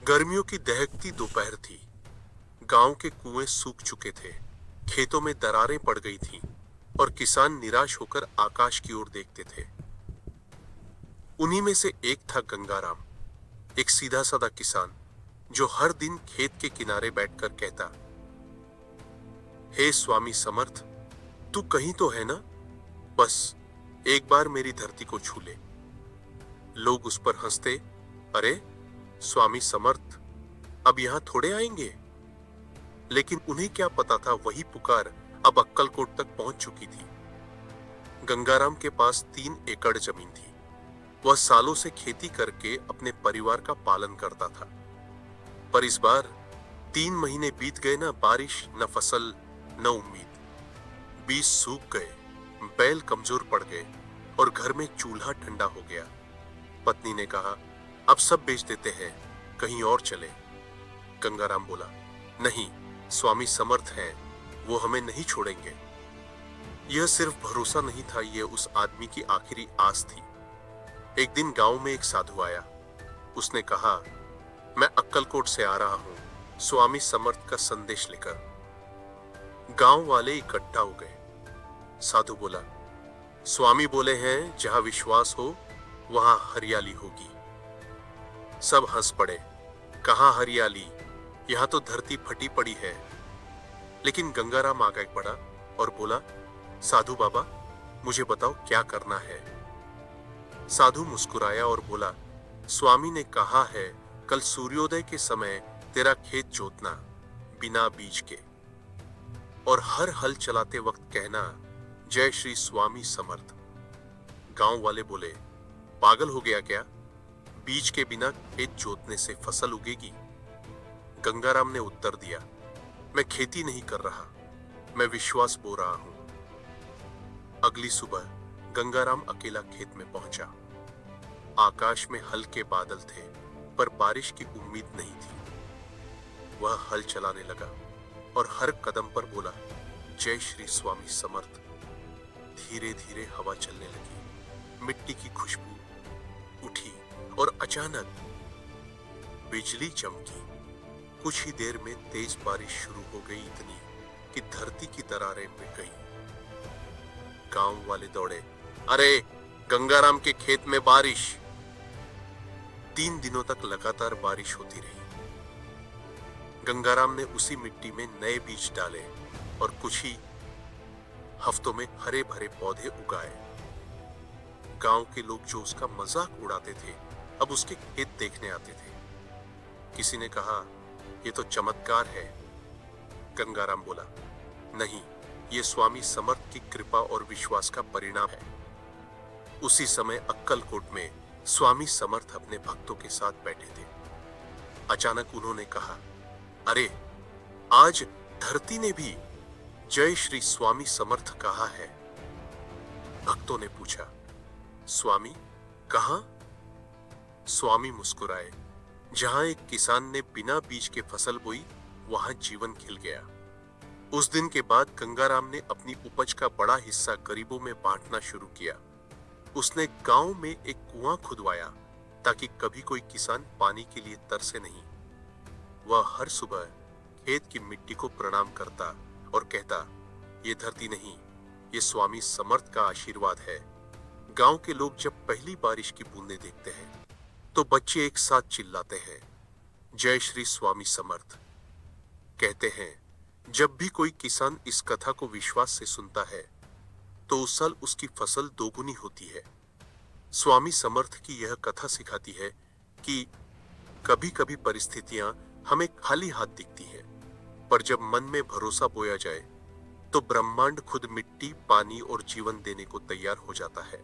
गर्मियों की दहकती दोपहर थी। गांव के कुएं सूख चुके थे, खेतों में दरारें पड़ गई थीं और किसान निराश होकर आकाश की ओर देखते थे। उन्हीं में से एक था गंगाराम, एक सीधा साधा किसान जो हर दिन खेत के किनारे बैठकर कहता, हे स्वामी समर्थ, तू कहीं तो है ना? बस एक बार मेरी धरती को छू ले। लोग उस पर हंसते, अरे स्वामी समर्थ अब यहां थोड़े आएंगे। लेकिन उन्हें क्या पता था, वही पुकार अब अक्कलकोट तक पहुंच चुकी थी। गंगाराम के पास 3 एकड़ जमीन थी। वह सालों से खेती करके अपने परिवार का पालन करता था। पर इस बार 3 महीने बीत गए, ना बारिश, न फसल, न उम्मीद। बीज सूख गए, बैल कमजोर पड़ गए और घर में चूल्हा ठंडा हो गया। पत्नी ने कहा, अब सब बेच देते हैं, कहीं और चले। गंगाराम बोला, नहीं, स्वामी समर्थ हैं, वो हमें नहीं छोड़ेंगे। यह सिर्फ भरोसा नहीं था, यह उस आदमी की आखिरी आस थी। एक दिन गांव में एक साधु आया। उसने कहा, मैं अक्कलकोट से आ रहा हूं, स्वामी समर्थ का संदेश लेकर। गांव वाले इकट्ठा हो गए। साधु बोला, स्वामी बोले हैं, जहां विश्वास हो वहां हरियाली होगी। सब हंस पड़े, कहां हरियाली, यहां तो धरती फटी पड़ी है। लेकिन गंगाराम आगे बढ़ा और बोला, साधु बाबा, मुझे बताओ क्या करना है। साधु मुस्कुराया और बोला, स्वामी ने कहा है, कल सूर्योदय के समय तेरा खेत जोतना, बिना बीज के, और हर हल चलाते वक्त कहना, जय श्री स्वामी समर्थ। गांव वाले बोले, पागल हो गया क्या? बीज के बिना खेत जोतने से फसल उगेगी? गंगाराम ने उत्तर दिया, मैं खेती नहीं कर रहा, मैं विश्वास बो रहा हूं। अगली सुबह गंगाराम अकेला खेत में पहुंचा। आकाश में हल्के बादल थे, पर बारिश की उम्मीद नहीं थी। वह हल चलाने लगा और हर कदम पर बोला, जय श्री स्वामी समर्थ। धीरे धीरे हवा चलने लगी, मिट्टी की खुशबू उठी और अचानक बिजली चमकी। कुछ ही देर में तेज बारिश शुरू हो गई, इतनी कि धरती की दरारें मिट गई। गांव वाले दौड़े, अरे गंगाराम के खेत में बारिश। 3 दिनों तक लगातार बारिश होती रही। गंगाराम ने उसी मिट्टी में नए बीज डाले और कुछ ही हफ्तों में हरे भरे पौधे उगाए। गांव के लोग जो उसका मजाक उड़ाते थे, अब उसके खेत देखने आते थे। किसी ने कहा, यह तो चमत्कार है। गंगाराम बोला, नहीं, यह स्वामी समर्थ की कृपा और विश्वास का परिणाम है। उसी समय अक्कलकोट में स्वामी समर्थ अपने भक्तों के साथ बैठे थे। अचानक उन्होंने कहा, अरे आज धरती ने भी जय श्री स्वामी समर्थ कहा है। भक्तों ने पूछा, स्वामी कहां? स्वामी मुस्कुराए, जहां एक किसान ने बिना बीज के फसल बोई, वहां जीवन खिल गया। उस दिन के बाद गंगाराम ने अपनी उपज का बड़ा हिस्सा गरीबों में बांटना शुरू किया। उसने गांव में एक कुआं खुदवाया ताकि कभी कोई किसान पानी के लिए तरसे नहीं। वह हर सुबह खेत की मिट्टी को प्रणाम करता और कहता, ये धरती नहीं, ये स्वामी समर्थ का आशीर्वाद है। गांव के लोग जब पहली बारिश की बूंदें देखते हैं तो बच्चे एक साथ चिल्लाते हैं, जय श्री स्वामी समर्थ। कहते हैं, जब भी कोई किसान इस कथा को विश्वास से सुनता है तो उस साल उसकी फसल दोगुनी होती है। स्वामी समर्थ की यह कथा सिखाती है कि कभी कभी परिस्थितियां हमें खाली हाथ दिखती हैं, पर जब मन में भरोसा बोया जाए तो ब्रह्मांड खुद मिट्टी, पानी और जीवन देने को तैयार हो जाता है।